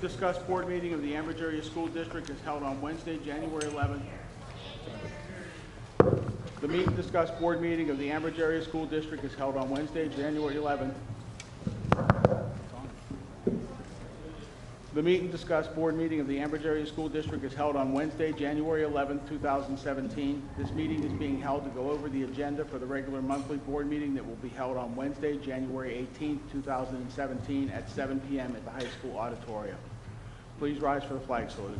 and discuss board meeting of the Ambridge Area School District is held on Wednesday, January 11th. The meet and discuss board meeting of the Ambridge Area School District is held on Wednesday, January 11th. The meet and discuss board meeting of the Ambridge Area School District is held on Wednesday, January 11th, 2017. This meeting is being held to go over the agenda for the regular monthly board meeting that will be held on Wednesday, January 18th, 2017 at 7 p.m. at the high school auditorium. Please rise for the flag salute.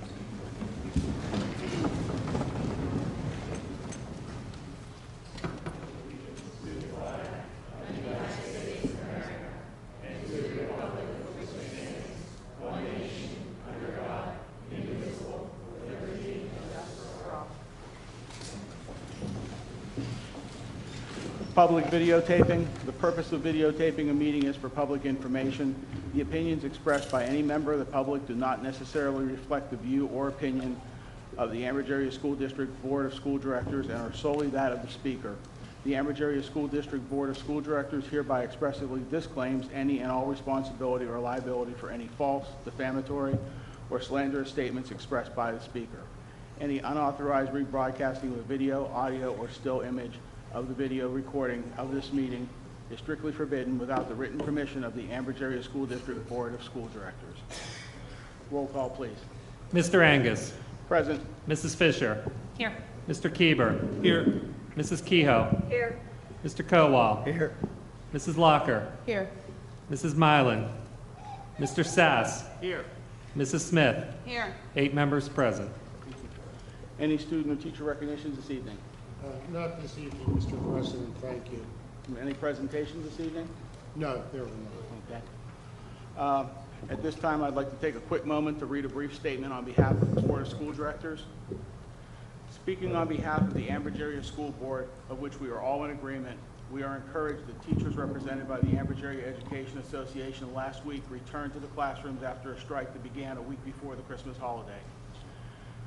Public videotaping. The purpose of videotaping a meeting is for public information. The opinions expressed by any member of the public do not necessarily reflect the view or opinion of the Ambridge Area School District Board of School Directors and are solely that of the speaker. The Ambridge Area School District Board of School Directors hereby expressly disclaims any and all responsibility or liability for any false, defamatory, or slanderous statements expressed by the speaker. Any unauthorized rebroadcasting of a video, audio, or still image of the video recording of this meeting is strictly forbidden without the written permission of the Ambridge Area School District Board of School Directors. Roll call, please. Mr. Angus. Present. Mrs. Fisher. Here. Mr. Kieber. Here. Mrs. Kehoe. Here. Mr. Kowal. Here. Mrs. Locker. Here. Mrs. Mylan. Mr. Sass. Here. Mrs. Smith. Here. 8 members present. Any student or teacher recognitions this evening? Not this evening, Mr. President, thank you. Any presentations this evening? No, there were not. Okay. At this time, I'd like to take a quick moment to read a brief statement on behalf of the Board of School Directors. Speaking on behalf of the Ambridge Area School Board, of which we are all in agreement, we are encouraged that teachers represented by the Ambridge Area Education Association last week returned to the classrooms after a strike that began a week before the Christmas holiday.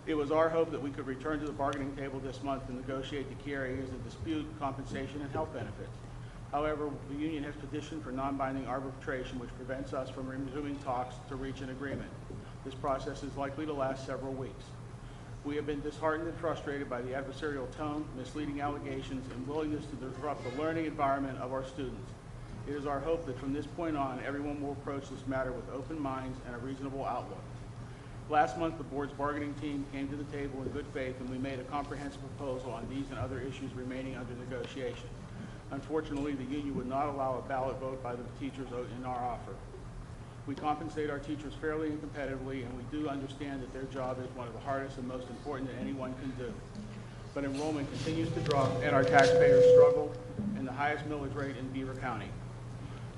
It was our hope that we could return to the bargaining table this month to negotiate the key areas of dispute, compensation, and health benefits. However, the union has petitioned for non-binding arbitration, which prevents us from resuming talks to reach an agreement. This process is likely to last several weeks. We have been disheartened and frustrated by the adversarial tone, misleading allegations, and willingness to disrupt the learning environment of our students. It is our hope that from this point on, everyone will approach this matter with open minds and a reasonable outlook. Last month, the board's bargaining team came to the table in good faith, and we made a comprehensive proposal on these and other issues remaining under negotiation. Unfortunately, the union would not allow a ballot vote by the teachers in our offer. We compensate our teachers fairly and competitively, and we do understand that their job is one of the hardest and most important that anyone can do. But enrollment continues to drop, and our taxpayers struggle in the highest millage rate in Beaver County.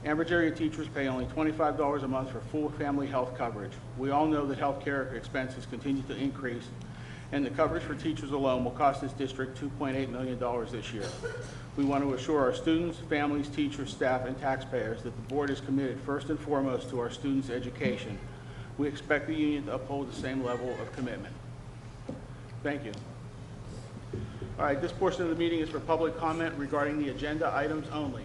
Ambridge Area teachers pay only $25 a month for full family health coverage. We all know that health care expenses continue to increase, and the coverage for teachers alone will cost this district $2.8 million this year. We want to assure our students, families, teachers, staff, and taxpayers that the board is committed first and foremost to our students' education. We expect the union to uphold the same level of commitment. Thank you. All right, this portion of the meeting is for public comment regarding the agenda items only.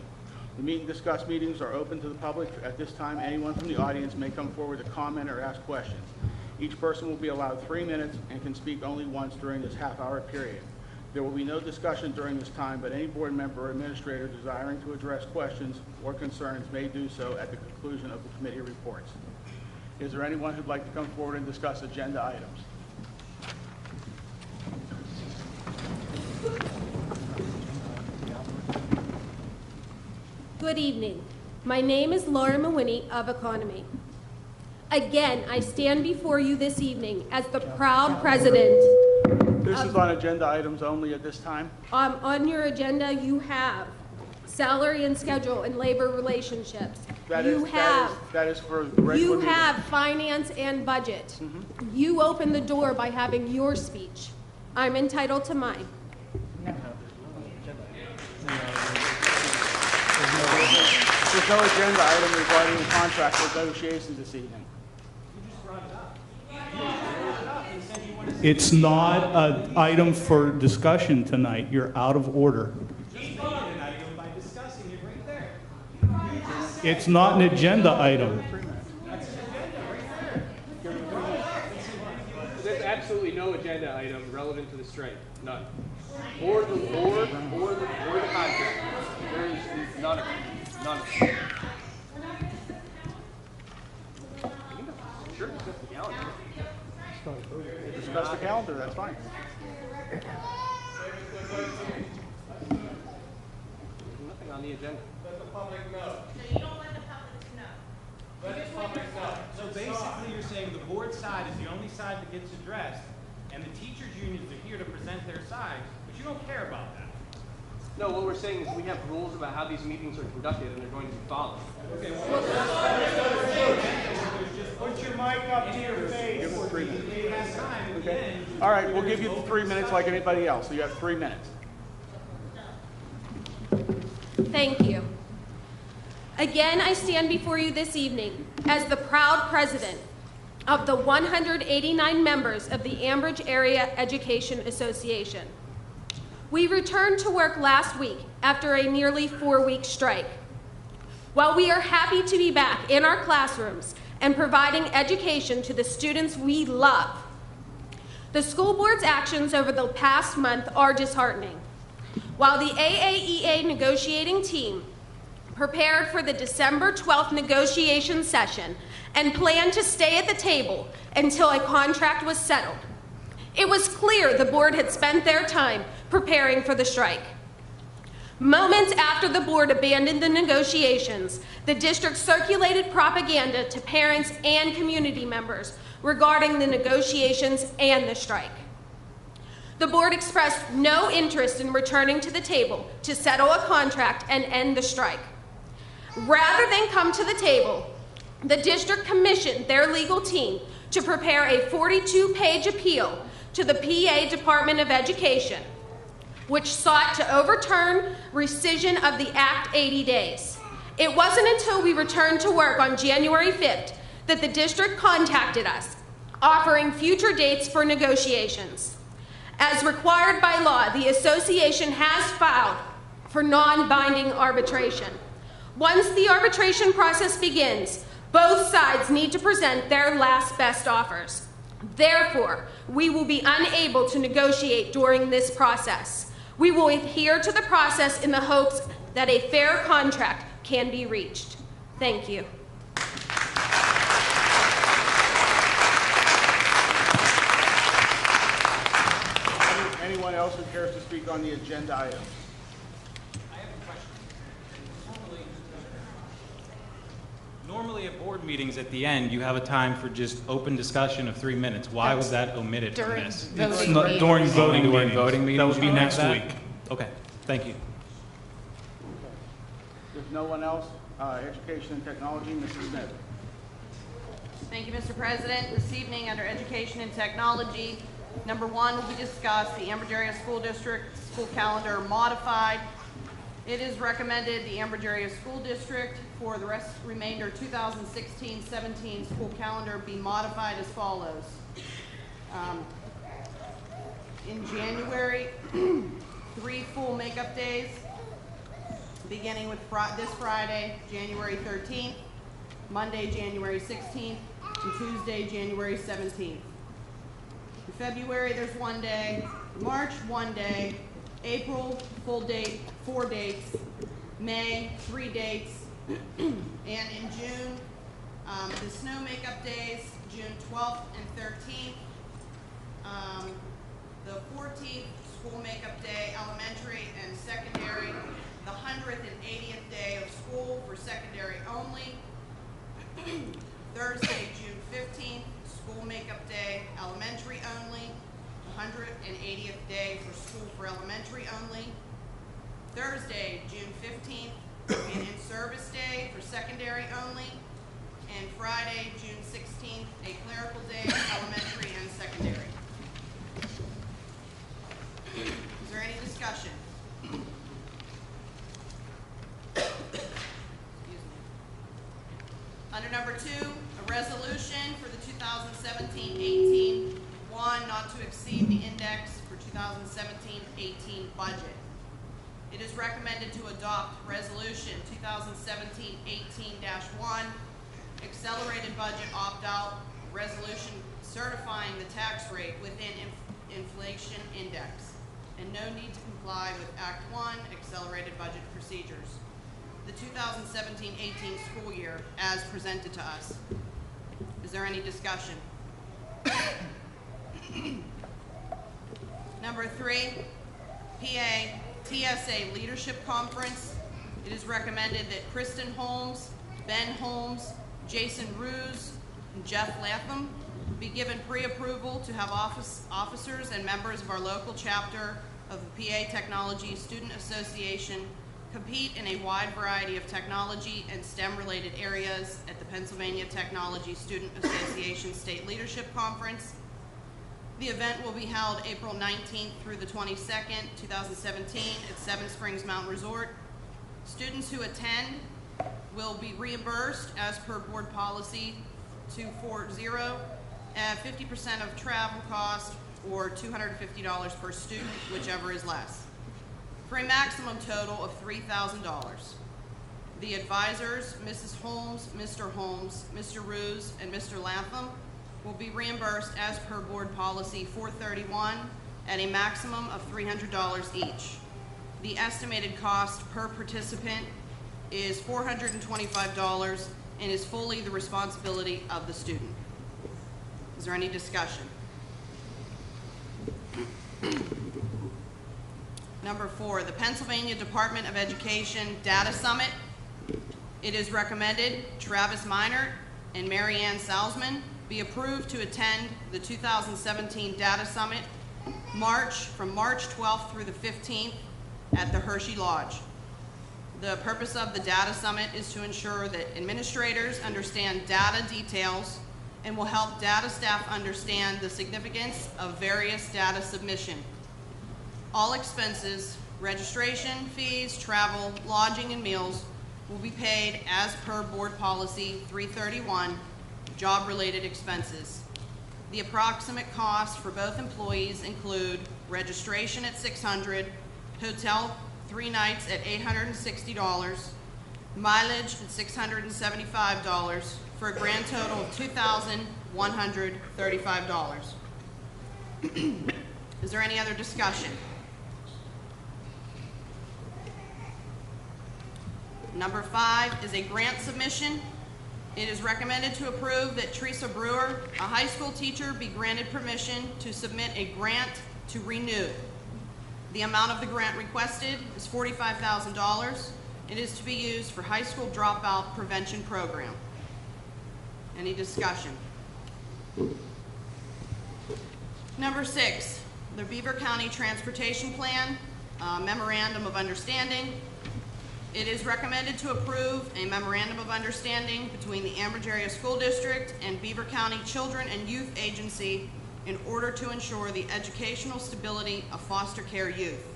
The meet and discuss meetings are open to the public. At this time, anyone from the audience may come forward to comment or ask questions. Each person will be allowed 3 minutes and can speak only once during this half-hour period. There will be no discussion during this time, but any board member or administrator desiring to address questions or concerns may do so at the conclusion of the committee reports. Is there anyone who'd like to come forward and discuss agenda items? Good evening. My name is Laura Mawhinney of Economy. Again, I stand before you this evening as the proud president. This is on agenda items only at this time. On your agenda, you have salary and schedule and labor relationships. That is for the regular You meeting. have finance and budget. You opened the door by having your speech. I'm entitled to mine. There's no agenda item regarding the contract negotiations this evening. It's not an item for discussion tonight. You're out of order. It's not an agenda item. Give absolutely no agenda item relevant to the strike. None. Or the contract. There is none of it. None of it. Sure, discuss the calendar. Discuss the calendar, that's fine. Nothing on the agenda. So basically, you're saying the board side is the only side that gets addressed, and the teachers' unions are here to present their side, but you don't care about that. No, what we're saying is we have rules about how these meetings are conducted, and they're going to be followed. Okay, well, just put your mic up to your face. Give them 3 minutes. You have time at the Okay. end. All right, we'll give you the 3 minutes like anybody else, so you have 3 minutes. Thank you. Again, I stand before you this evening as the proud president of the 189 members of the Ambridge Area Education Association. We returned to work last week after a nearly 4-week strike. While we are happy to be back in our classrooms and providing education to the students we love, the school board's actions over the past month are disheartening. While the AAEA negotiating team prepared for the December 12th negotiation session and planned to stay at the table until a contract was settled, it was clear the board had spent their time preparing for the strike. Moments after the board abandoned the negotiations, the district circulated propaganda to parents and community members regarding the negotiations and the strike. The board expressed no interest in returning to the table to settle a contract and end the strike. Rather than come to the table, the district commissioned their legal team to prepare a 42-page appeal to the PA Department of Education, which sought to overturn rescission of the Act 80 days. It wasn't until we returned to work on January 5th that the district contacted us, offering future dates for negotiations. As required by law, the association has filed for non-binding arbitration. Once the arbitration process begins, both sides need to present their last best offers. Therefore, we will be unable to negotiate during this process. We will adhere to the process in the hopes that a fair contract can be reached. Thank you. Anyone else who cares to speak on the agenda item? I have a question. Normally at board meetings at the end, you have a time for just open discussion of 3 minutes. Why was that omitted from During this? voting It's not meetings. during voting During meetings. voting meetings, That would be you have next that? week. Okay, thank you. If no one else, Education and Technology, Mrs. Smith. Thank you, Mr. President. This evening, under Education and Technology, number 1 will be discussed the Ambridge Area School District school calendar modified. It is recommended the Ambridge Area School District for the remainder 2016-17 school calendar be modified as follows. In January, 3 full makeup days, beginning with this Friday, January 13th, Monday, January 16th, and Tuesday, January 17th. In February, there's 1 day, March, 1 day, April, full date, 4 dates, May, 3 dates, and in June, the snow makeup days, June 12th and 13th, the 14th, school makeup day, elementary and secondary, the 100th and 80th day of school for secondary only, Thursday, June 15th, school makeup day, elementary only, the 180th day for school for elementary only, Thursday, June 15th, an in-service day for secondary only, and Friday, June 16th, a clerical day, elementary and secondary. Is there any discussion? Excuse me. Under number 2, a resolution for the 2017-18 1 not to exceed the index for 2017-18 budget. It is recommended to adopt Resolution 2017-18-1, Accelerated Budget Opt-out, Resolution certifying the tax rate within inflation index, and no need to comply with Act 1, accelerated budget procedures. The 2017-18 school year as presented to us. Is there any discussion? Number 3, PA TSA Leadership Conference. It is recommended that Kristen Holmes, Ben Holmes, Jason Ruse, and Jeff Latham be given pre-approval to have officers and members of our local chapter of the PA Technology Student Association compete in a wide variety of technology and STEM-related areas at the Pennsylvania Technology Student Association State Leadership Conference. The event will be held April 19th through the 22nd, 2017 at Seven Springs Mountain Resort. Students who attend will be reimbursed as per board policy 240 at 50% of travel cost or $250 per student, whichever is less, for a maximum total of $3,000. The advisors, Mrs. Holmes, Mr. Mr. Ruse, and Mr. Latham, will be reimbursed as per board policy 431 at a maximum of $300 each. The estimated cost per participant is $425 and is fully the responsibility of the student. Is there any discussion? Number 4, the Pennsylvania Department of Education Data Summit. It is recommended Travis Minert and Mary Ann Salzman be approved to attend the 2017 Data Summit from March 12th through the 15th at the Hershey Lodge. The purpose of the Data Summit is to ensure that administrators understand data details and will help data staff understand the significance of various data submission. All expenses, registration fees, travel, lodging, and meals will be paid as per board policy 331, job-related expenses. The approximate cost for both employees include registration at $600, hotel 3 nights at $860, mileage at $675, for a grand total of $2,135. Is there any other discussion? Number 5 is a grant submission. It is recommended to approve that Teresa Brewer, a high school teacher, be granted permission to submit a grant to Renew. The amount of the grant requested is $45,000. It is to be used for high school dropout prevention program. Any discussion? Number 6, the Beaver County Transportation Plan, Memorandum of Understanding. It is recommended to approve a memorandum of understanding between the Ambridge Area School District and Beaver County Children and Youth Agency in order to ensure the educational stability of foster care youth.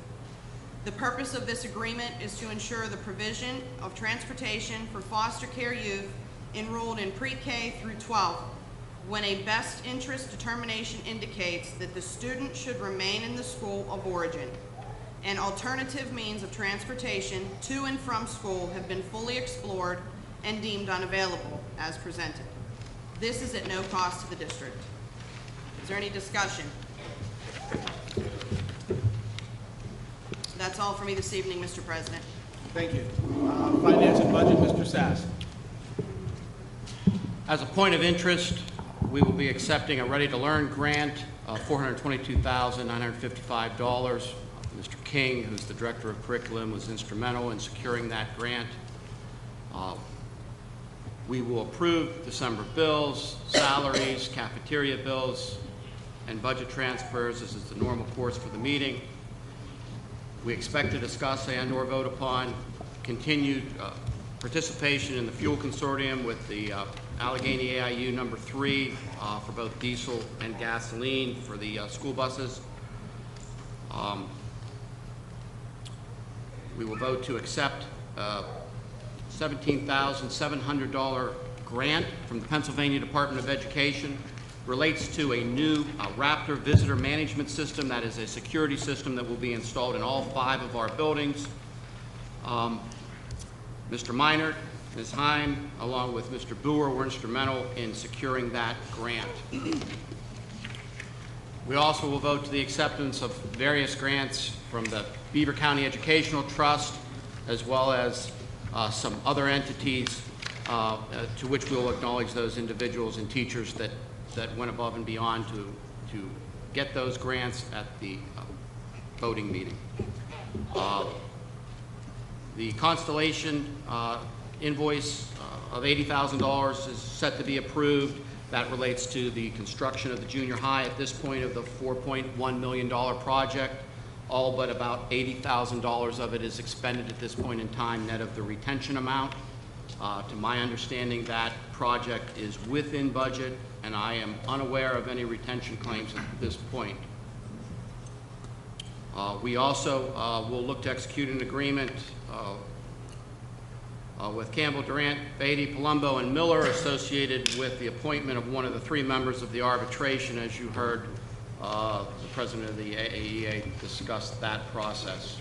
The purpose of this agreement is to ensure the provision of transportation for foster care youth enrolled in pre-K through 12 when a best interest determination indicates that the student should remain in the school of origin. And alternative means of transportation to and from school have been fully explored and deemed unavailable as presented. This is at no cost to the district. Is there any discussion? That's all for me this evening, Mr. President. Thank you. Finance and Budget, Mr. Sass. As a point of interest, we will be accepting a Ready to Learn grant of $422,955. Mr. King, who's the Director of Curriculum, was instrumental in securing that grant. We will approve December bills, salaries, cafeteria bills, and budget transfers. This is the normal course for the meeting. We expect to discuss and/or vote upon continued participation in the fuel consortium with the Allegheny AIU number 3 for both diesel and gasoline for the school buses. We will vote to accept a $17,700 grant from the Pennsylvania Department of Education. Relates to a new Raptor visitor management system. That is a security system that will be installed in all 5 of our buildings. Mr. Minert, Ms. Heim, along with Mr. Boer, were instrumental in securing that grant. We also will vote to the acceptance of various grants from the Beaver County Educational Trust, as well as some other entities to which we will acknowledge those individuals and teachers that went above and beyond to get those grants at the voting meeting. The Constellation invoice of $80,000 is set to be approved. That relates to the construction of the junior high at this point of the $4.1 million project. All but about $80,000 of it is expended at this point in time, net of the retention amount. To my understanding, that project is within budget, and I am unaware of any retention claims at this point. We also will look to execute an agreement with Campbell, Durant, Beatty, Palumbo, and Miller associated with the appointment of one of the 3 members of the arbitration. As you heard, the president of the AAEA discussed that process.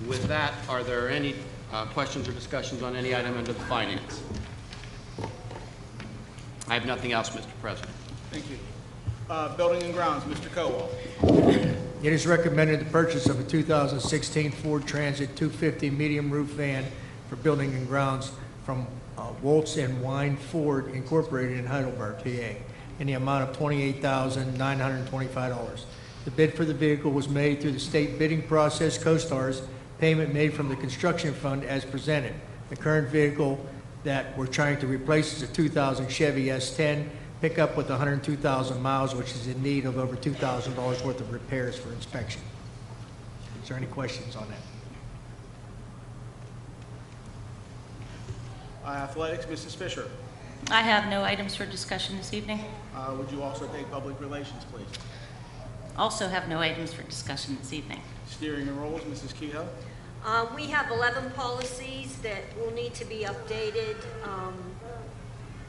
With that, are there any questions or discussions on any item under the finance? I have nothing else, Mr. President. Thank you. Building and Grounds, Mr. Kowal. It is recommended the purchase of a 2016 Ford Transit 250 medium roof van for Building and Grounds from Woltz and Wine Ford Incorporated in Heidelberg, PA, in the amount of $28,925. The bid for the vehicle was made through the state bidding process, CoStarz, payment made from the construction fund as presented. The current vehicle that we're trying to replace is a 2000 Chevy S10 pickup with 102,000 miles, which is in need of over $2,000 worth of repairs for inspection. Is there any questions on that? Athletics, Mrs. Fisher. I have no items for discussion this evening. Would you also take Public Relations, please? Also have no items for discussion this evening. Steering and Rules, Mrs. Kehoe. We have 11 policies that will need to be updated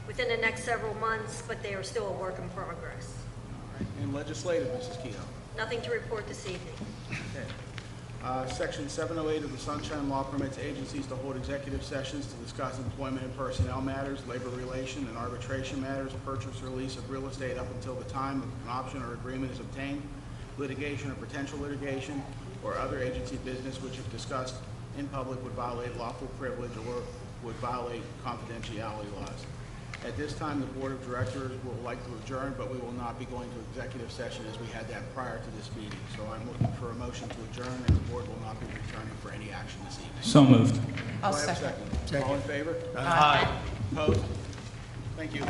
within the next several months, but they are still a work in progress. All right. And Legislative, Mrs. Kehoe. Nothing to report this evening. Okay. Section 708 of the Sunshine Law permits agencies to hold executive sessions to discuss employment and personnel matters, labor relation and arbitration matters, purchase or lease of real estate up until the time an option or agreement is obtained, litigation or potential litigation, or other agency business which, if discussed in public, would violate lawful privilege or would violate confidentiality laws. At this time, the Board of Directors will like to adjourn, but we will not be going to executive session as we had that prior to this meeting. So I'm looking for a motion to adjourn, and the Board will not be returning for any action this evening. So moved. Do I have a second? All in favor? Aye. Opposed? Thank you.